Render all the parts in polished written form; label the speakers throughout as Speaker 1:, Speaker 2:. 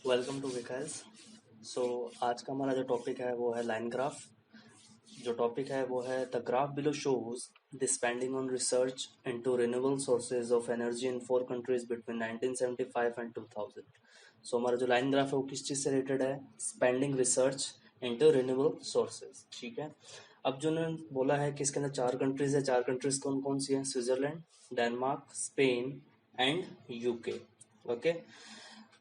Speaker 1: Welcome to विकास। सो आज का हमारा जो टॉपिक है वो है लाइन ग्राफ। जो टॉपिक है वो है the graph below shows the spending on research into renewable sources of energy in 4 countries between 1975 and 2000। सो हमारा जो लाइन ग्राफ है वो किस चीज़ से रिलेटेड है? Spending research into renewable sources. ठीक है। अब जो उन्होंने बोला है कि इसके अंदर 4 कंट्रीज है। 4 कंट्रीज कौन कौन सी हैं? Switzerland, Denmark, Spain and UK. Okay.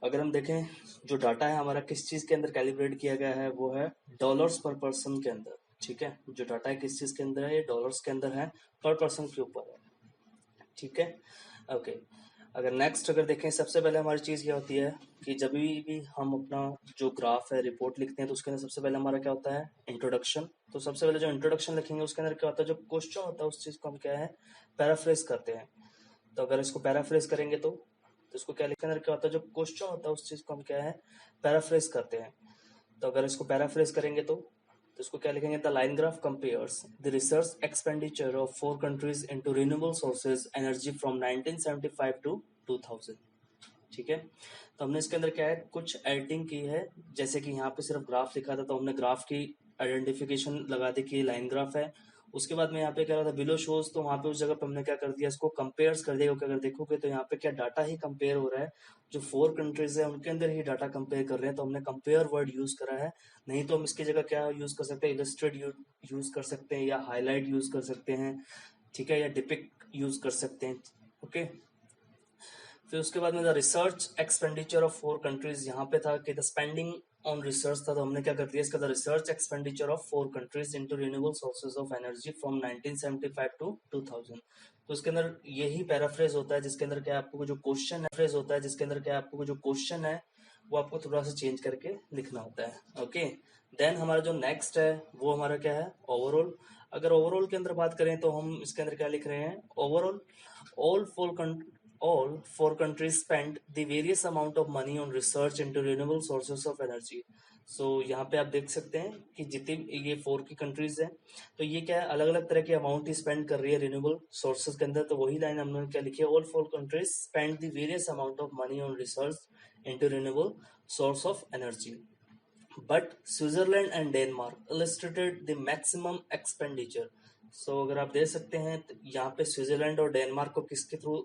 Speaker 1: अगर हम देखें, जो डाटा है हमारा किस चीज़ के अंदर कैलिब्रेट किया गया है वो है डॉलर्स पर पर्सन के अंदर। ठीक है। जो डाटा है किस चीज़ के अंदर है? ये डॉलर्स के अंदर है, पर पर्सन के ऊपर है। ठीक है। ओके। अगर नेक्स्ट अगर देखें, सबसे पहले हमारी चीज़ क्या होती है कि जब भी हम अपना जो ग्राफ है रिपोर्ट लिखते हैं तो उसके अंदर सबसे पहले हमारा क्या होता है? इंट्रोडक्शन। तो सबसे पहले जो इंट्रोडक्शन लिखेंगे उसके अंदर क्या होता है? जो क्वेश्चन होता है उस चीज़ को हम क्या है? पैराफ्रेज करते हैं। तो अगर इसको पैराफ्रेज करेंगे तो इसको क्या लिखने क्या होता है? जो क्वेश्चन होता है उस चीज को हम क्या है? पैराफ्रेज करते हैं। तो अगर इसको पैराफ्रेज करेंगे तो इसको क्या लिखेंगे? The line graph compares the research expenditure of 4 countries into renewable sources energy from 1975 to 2000। ठीक है। तो हमने इसके अंदर क्या है, कुछ एडिटिंग की है। जैसे कि यहाँ पे सिर्फ ग्राफ लिखा था तो हमने ग्राफ की आइडेंटिफिकेशन लगा दी कि लाइन ग्राफ है। उसके बाद में यहाँ पे कह रहा था बिलो शोज, तो वहाँ पे उस जगह पे हमने क्या कर दिया, इसको कंपेयर्स कर दिया। क्योंकि अगर देखोगे तो यहाँ पे क्या डाटा ही कंपेयर हो रहा है। जो 4 कंट्रीज है उनके अंदर ही डाटा कंपेयर कर रहे हैं, तो हमने कंपेयर वर्ड यूज करा है। नहीं तो हम इसकी जगह क्या यूज कर सकते हैं? इलस्ट्रेट यूज कर सकते हैं, या हाईलाइट यूज कर सकते हैं। ठीक है। या डिपिक्ट यूज कर सकते हैं। ओके। फिर उसके बाद में the research expenditure of 4 countries, यहाँ पे था कि द स्पेंडिंग ऑन रिसर्च था, तो हमने क्या कर दिया इसका? The research expenditure of 4 countries into renewable sources of energy from 1975 to 2000। तो इसके अंदर यही पैराफ्रेज होता है जिसके अंदर क्या है, आपको जो क्वेश्चन फ्रेज होता है जिसके अंदर क्या है, आपको जो क्वेश्चन है वो आपको थोड़ा सा चेंज करके लिखना होता है। ओके। देन हमारा जो नेक्स्ट है वो हमारा क्या है? ओवरऑल। अगर ओवरऑल के अंदर बात करें तो हम इसके अंदर क्या लिख रहे हैं? Overall all four all 4 countries spent the various amount of money on research into renewable sources of energy। so यहाँ पे आप देख सकते हैं कि जितनी ये 4 की कंट्रीज हैं तो ये क्या है, अलग अलग तरह के अमाउंट ही स्पेंड कर रही है रिन्यूएबल सोर्सेज के अंदर। तो वही लाइन हमने क्या लिखी है? All 4 countries spend the various amount of money on research into renewable source of energy, but Switzerland and Denmark illustrated the maximum expenditure। so अगर आप देख सकते हैं तो यहाँ पे स्विट्जरलैंड और डेनमार्क को किसके थ्रू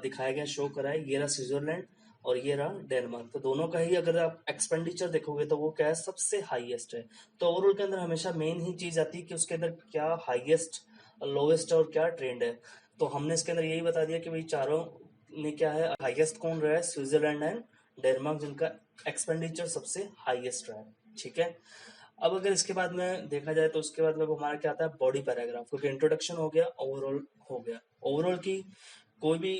Speaker 1: दिखाया गया, शो करा है? ये रहा स्विट्जरलैंड और ये रहा डेनमार्क। तो दोनों का ही अगर आप एक्सपेंडिचर देखोगे तो वो क्या है? सबसे हाईएस्ट है। तो ओवरऑल के अंदर हमेशा मेन ही चीज आती है कि उसके अंदर क्या हाईएस्ट, लोवेस्ट और क्या ट्रेंड है। तो हमने इसके अंदर यही बता दिया कि भाई चारों में क्या है, हाईएस्ट कौन रहा है? स्विट्जरलैंड एंड डेनमार्क, जिनका एक्सपेंडिचर सबसे हाईएस्ट रहा है। ठीक है। अब अगर इसके बाद में देखा जाए तो उसके बाद में हमारा क्या आता है? Body paragraph. क्योंकि इंट्रोडक्शन हो गया, ओवरऑल हो गया। ओवरऑल की कोई भी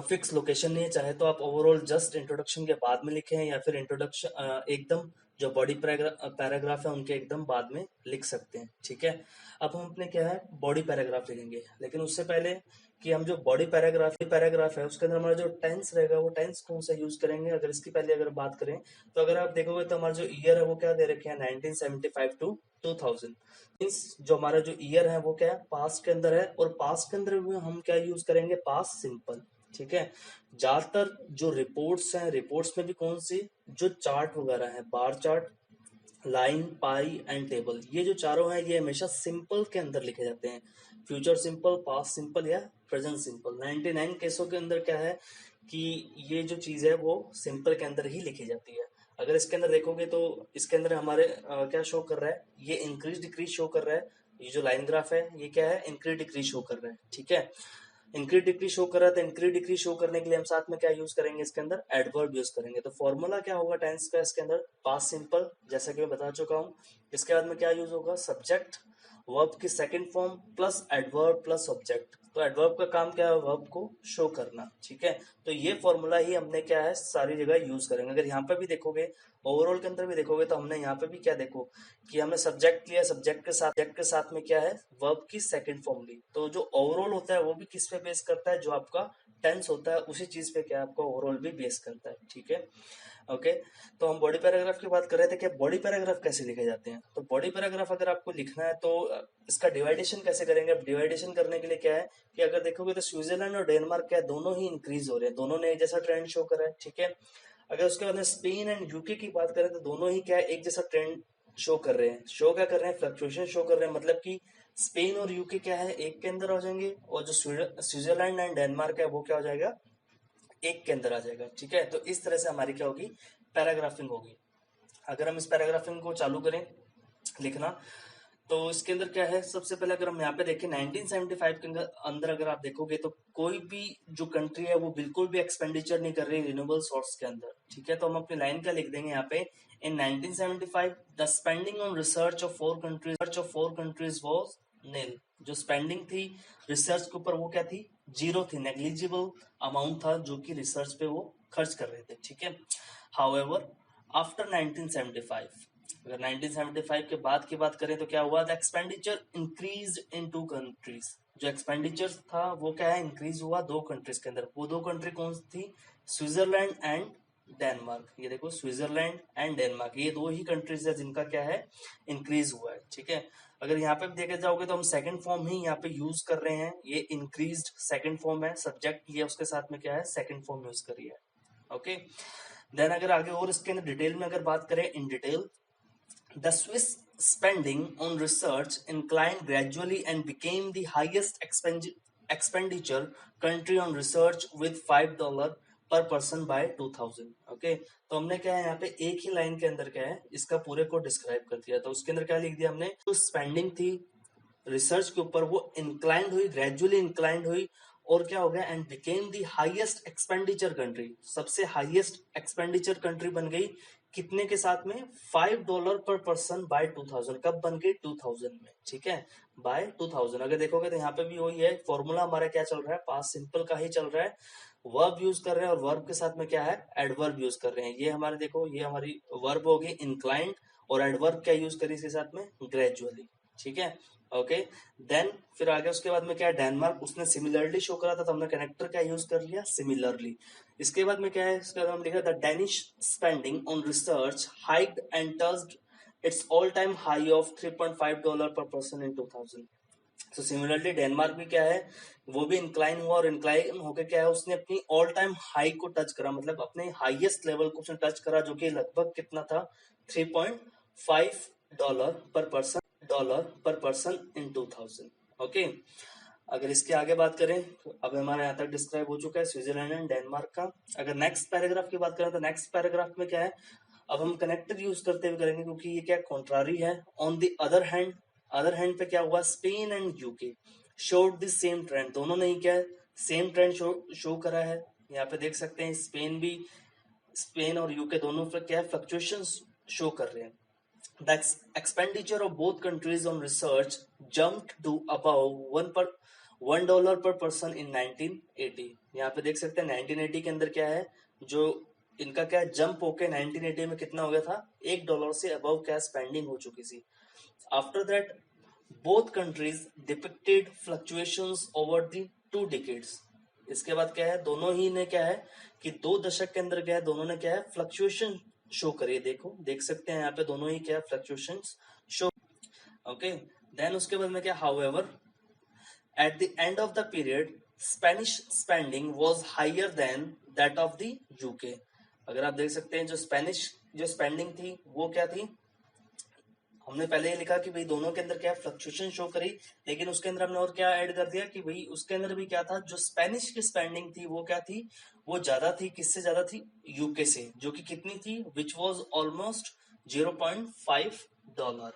Speaker 1: फिक्स लोकेशन नहीं है, चाहे तो आप ओवरऑल जस्ट इंट्रोडक्शन के बाद में लिखें या फिर इंट्रोडक्शन एकदम जो बॉडी पैराग्राफ है उनके एकदम बाद में लिख सकते हैं। ठीक है। अब हम अपने क्या है? बॉडी पैराग्राफ लिखेंगे, लेकिन उससे पहले कि हम जो बॉडी पैराग्राफ है उसके अंदर हमारा जो टेंस रहेगा वो टेंस कौन सा यूज करेंगे? अगर इसकी पहले अगर बात करें तो अगर आप देखोगे तो हमारा जो ईयर है वो क्या दे रखे हैं? 1975 टू 2000। मीन्स जो हमारा जो ईयर है वो क्या है? पास्ट के अंदर है, और पास्ट के अंदर भी हम क्या यूज करेंगे? Past simple. ठीक है। ज्यादातर जो रिपोर्ट्स हैं, रिपोर्ट्स में भी कौन सी जो चार्ट वगैरह है, bar chart, line, pi and table, ये जो चारों हैं ये हमेशा सिंपल के अंदर लिखे जाते हैं। फ्यूचर सिंपल, पास्ट सिंपल या प्रेजेंट सिंपल। 99 केसों के अंदर क्या है कि ये जो चीज है वो सिंपल के अंदर ही लिखी जाती है। अगर इसके अंदर देखोगे तो इसके अंदर हमारे क्या शो कर रहा है? ये इंक्रीज डिक्रीज शो कर रहा है। ये जो लाइन ग्राफ है ये क्या है? इंक्रीज डिक्रीज शो कर रहा है। ठीक है। इंक्रीज डिक्रीज शो कर रहा है तो इंक्रीज डिक्रीज शो करने के लिए हम साथ में क्या यूज करेंगे? इसके अंदर एडवर्ब यूज करेंगे। तो फॉर्मूला क्या होगा टेंस का? इसके अंदर पास्ट सिंपल, जैसा कि मैं बता चुका हूँ। इसके बाद में क्या यूज होगा? सब्जेक्ट, वर्ब की second form plus adverb plus object. तो एडवर्ब का काम क्या है? वर्ब को शो करना। ठीक है। तो ये फॉर्मूला ही हमने क्या है सारी जगह यूज करेंगे। अगर यहाँ पे भी देखोगे, ओवरऑल के अंदर भी देखोगे तो हमने यहाँ पे भी क्या देखो कि हमने सब्जेक्ट लिया, सब्जेक्ट के साथ में क्या है? वर्ब की सेकंड फॉर्म ली। तो जो ओवरऑल होता है वो भी किस पे बेस करता है? जो आपका टेंस होता है उसी चीज पे क्या आपका ओवरऑल भी बेस करता है। ठीक है। ओके। तो हम बॉडी पैराग्राफ की बात कर रहे थे कि बॉडी पैराग्राफ कैसे लिखे जाते हैं। तो बॉडी पैराग्राफ अगर आपको लिखना है तो इसका डिवाइडेशन कैसे करेंगे? अब डिवाइडेशन करने के लिए क्या है कि अगर देखोगे तो स्विट्जरलैंड और डेनमार्क क्या है? दोनों ही इंक्रीज हो रहे हैं, दोनों ने एक जैसा ट्रेंड शो करा है। ठीक है। अगर उसके बाद में स्पेन एंड यूके की बात करें तो दोनों ही क्या है, एक जैसा ट्रेंड शो कर रहे हैं। शो क्या कर रहे हैं, फ्लक्चुएशन शो कर रहे हैं, मतलब कि स्पेन और यूके क्या है, एक के अंदर हो जाएंगे, और जो स्विट्जरलैंड एंड डेनमार्क है वो क्या हो जाएगा, एक के अंदर आ जाएगा। ठीक है, तो इस तरह से हमारी क्या होगी, पैराग्राफिंग होगी। अगर हम इस पैराग्राफिंग को चालू करें लिखना, तो इसके अंदर क्या है, सबसे पहले अगर हम यहाँ पे देखें 1975 के अंदर अगर आप देखोगे तो कोई भी जो कंट्री है वो बिल्कुल भी एक्सपेंडिचर नहीं कर रही रिन्यूएबल सोर्स के अंदर। ठीक है, तो हम अपनी लाइन क्या लिख देंगे यहाँ पे, in 1975 the spending on research of four countries was nil. जो स्पेंडिंग थी रिसर्च के ऊपर वो क्या थी, जीरो थी, नेग्लिजिबल अमाउंट था जो कि रिसर्च पे वो खर्च कर रहे थे। ठीक है, हाउएवर आफ्टर 1975, अगर 1975 के बाद की बात करें तो क्या हुआ, the expenditure increase in two countries. जो एक्सपेंडिचर था वो क्या है, इंक्रीज हुआ दो कंट्रीज के अंदर। वो दो कंट्री कौन सी थी, स्विट्जरलैंड एंड डेनमार्क। ये देखो स्विट्जरलैंड एंड डेनमार्क, ये दो ही कंट्रीज है जिनका क्या है, इंक्रीज हुआ है। ठीक है, अगर यहाँ पे भी देखे जाओगे तो हम सेकंड फॉर्म ही यहाँ पे यूज कर रहे हैं, ये इंक्रीज्ड सेकंड फॉर्म है, सब्जेक्ट लिया उसके साथ में क्या है, सेकंड फॉर्म यूज करिए। ओके, देन अगर आगे और इसके अंदर डिटेल में अगर बात करें in detail, the Swiss spending on research inclined gradually and became the highest expenditure country on research with $5 per person by 2000। Okay, तो हमने क्या है यहाँ पे एक ही लाइन के अंदर क्या है, इसका पूरे को डिस्क्राइब कर दिया। तो उसके अंदर क्या लिख दिया हमने, तो स्पेंडिंग थी रिसर्च के ऊपर वो इंक्लाइंड हुई, ग्रेजुअली इंक्लाइंड हुई, और क्या हो गया, and became the highest expenditure country, सबसे हाईएस्ट एक्सपेंडिचर कंट्री बन गई। कितने के साथ में, $5 पर पर्सन बाय 2000। कब बन गई, 2000 में। ठीक है, बाय 2000। अगर देखोगे तो यहाँ पे भी वही है, फॉर्मूला हमारा क्या चल रहा है, पास्ट सिंपल का ही चल रहा है, वर्ब यूज कर रहे हैं और वर्ब के साथ में क्या है, एडवर्ब यूज कर रहे हैं। ये हमारे देखो, ये हमारी वर्ब होगी इंक्लाइंड, और एडवर्ब क्या यूज करी इसके साथ में, ग्रेजुअली। ठीक है, ओके, देन फिर आगे उसके बाद में क्या है, डेनमार्क उसने सिमिलरली शो करा था, तो हमने कनेक्टर क्या यूज कर लिया, सिमिलरली। इसके बाद में क्या है, इसके बाद हम लिखा the Danish spending on research hiked and touched it's all time high of $3.5 पर पर्सन इन 2000। तो सिमिलरली डेनमार्क भी क्या है, वो भी इंक्लाइन हुआ, और इंक्लाइन होकर क्या है, उसने अपनी ऑल टाइम हाई को टच करा, मतलब अपने हाईएस्ट लेवल को उसने टच करा, जो कि लगभग कितना था, $3.5 पर पर्सन इन 2000। ओके, अगर इसके आगे बात करें तो अब हमारे यहाँ तक डिस्क्राइब हो चुका है स्विट्जरलैंड एंड डेनमार्क का। अगर नेक्स्ट पैराग्राफ की बात करें तो नेक्स्ट पैराग्राफ में क्या है, अब हम कनेक्टर यूज करते हुए करेंगे, क्योंकि ये क्या कॉन्ट्रारी है। ऑन द अदर हैंड पे क्या हुआ, Spain and UK showed the same trend. दोनों ने ही क्या सेम ट्रेंड शो करा है। यहाँ पे देख सकते हैं स्पेन और यूके दोनों पे क्या है, फ्लक्चुएशंस शो कर रहे हैं। The expenditure of both countries on research jumped to above $1 per person in 1980। यहाँ पे देख सकते हैं 1980 के अंदर क्या है, जो इनका क्या जंप होके 1980 में कितना हो गया था, $1 से अबव क्या स्पेंडिंग हो चुकी थी। After that both countries depicted fluctuations over the 2 decades। इसके बाद क्या है, दोनों ही ने क्या है कि 2 दशक के अंदर क्या है, दोनों ने क्या है, फ्लक्चुएशन शो करिए। देखो देख सकते हैं यहाँ पे दोनों ही क्या फ्लक्चुएशंस शो। ओके, देन उसके बाद में क्या, however at the end of the period Spanish spending was higher than that of the UK. अगर आप देख सकते हैं जो स्पेनिश जो स्पेंडिंग थी वो क्या थी, हमने पहले ही लिखा कि भाई दोनों के अंदर क्या फ्लक्चुएशन शो करी, लेकिन उसके अंदर हमने और क्या ऐड कर दिया कि भाई उसके अंदर भी क्या था, जो स्पेनिश की स्पेंडिंग थी वो क्या थी, वो ज्यादा थी, किससे ज्यादा थी, यूके से, जो कि कितनी थी, विच वॉज ऑलमोस्ट $0.5।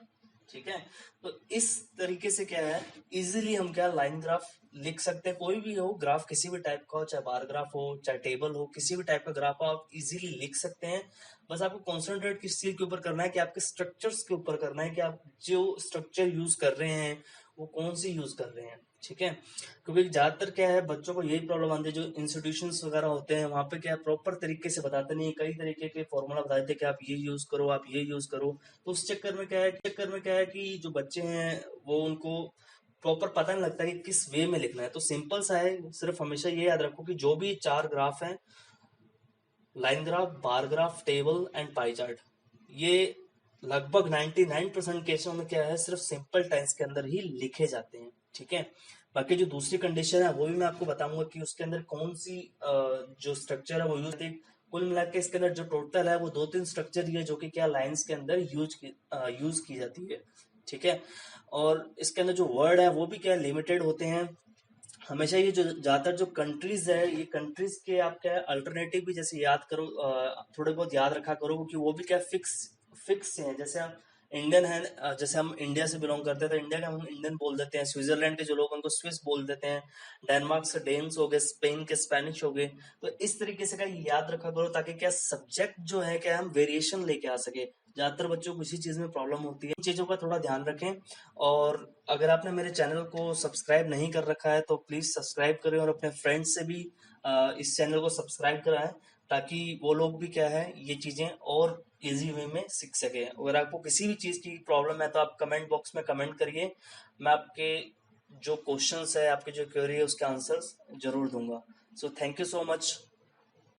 Speaker 1: ठीक है, तो इस तरीके से क्या है, इजीली हम क्या लाइन ग्राफ लिख सकते हैं। कोई भी हो ग्राफ, किसी भी टाइप का हो, चाहे बार ग्राफ हो चाहे टेबल हो, किसी भी टाइप का ग्राफ हो आप इजीली लिख सकते हैं। बस आपको कॉन्सेंट्रेट किस चीज के ऊपर करना है, कि आपके स्ट्रक्चर्स के ऊपर करना है, कि आप जो स्ट्रक्चर यूज कर रहे हैं वो कौन सी यूज कर रहे हैं। ठीक है, क्योंकि ज्यादातर क्या है, बच्चों को यही प्रॉब्लम आती है, जो इंस्टीट्यूशंस वगैरह होते हैं वहां पे क्या प्रॉपर तरीके से बताते नहीं है, कई तरीके के फॉर्मूला बताते हैं कि आप ये यूज करो, आप ये यूज करो। तो उस चक्कर में क्या है कि जो बच्चे हैं वो उनको प्रॉपर पता नहीं लगता कि किस वे में लिखना है। तो सिंपल सा है, सिर्फ हमेशा ये याद रखो कि जो भी 4 ग्राफ हैं, line graph, bar graph, table and pie chart, ये लगभग 99% केसों में क्या है, सिर्फ सिंपल टेंस के अंदर ही लिखे जाते हैं। ठीक है, बाकी जो दूसरी कंडीशन है वो भी मैं आपको बताऊंगा कि उसके अंदर कौन सी जो स्ट्रक्चर है वो यूज, कुल मिला के इसके अंदर जो टोटल है वो 2-3 स्ट्रक्चर ही है जो कि क्या लाइंस के अंदर यूज की जाती है, ठीक है। और इसके अंदर जो वर्ड है वो भी क्या लिमिटेड होते हैं। हमेशा ये जो ज्यादातर जो कंट्रीज है, ये कंट्रीज के आप क्या अल्टरनेटिव भी जैसे याद करो, थोड़े बहुत याद रखा करो, क्योंकि वो भी क्या फिक्स फिक्स हैं। जैसे हम इंडियन है, जैसे हम इंडिया से बिलोंग करते हैं तो इंडिया का हम इंडियन बोल देते हैं, स्विट्जरलैंड के जो लोग हैं, उनको स्विस बोल देते हैं, डेनमार्क से डेन्स हो गए, स्पेन के स्पेनिश हो गए। तो इस तरीके से क्या ये याद रखा करो, ताकि क्या सब्जेक्ट जो है क्या हम वेरिएशन लेके आ सके। ज्यादातर बच्चों को इसी चीज में प्रॉब्लम होती है, इन चीजों का थोड़ा ध्यान रखें। और अगर आपने मेरे चैनल को सब्सक्राइब नहीं कर रखा है तो प्लीज सब्सक्राइब करें, और अपने फ्रेंड्स से भी इस चैनल को सब्सक्राइब कराएं, ताकि वो लोग भी क्या है ये चीजें और इजी वे में सीख सके। अगर आपको किसी भी चीज की प्रॉब्लम है तो आप कमेंट बॉक्स में कमेंट करिए, मैं आपके जो क्वेश्चंस है, आपके जो क्वेरी है, उसके आंसर्स जरूर दूंगा। So thank you so much.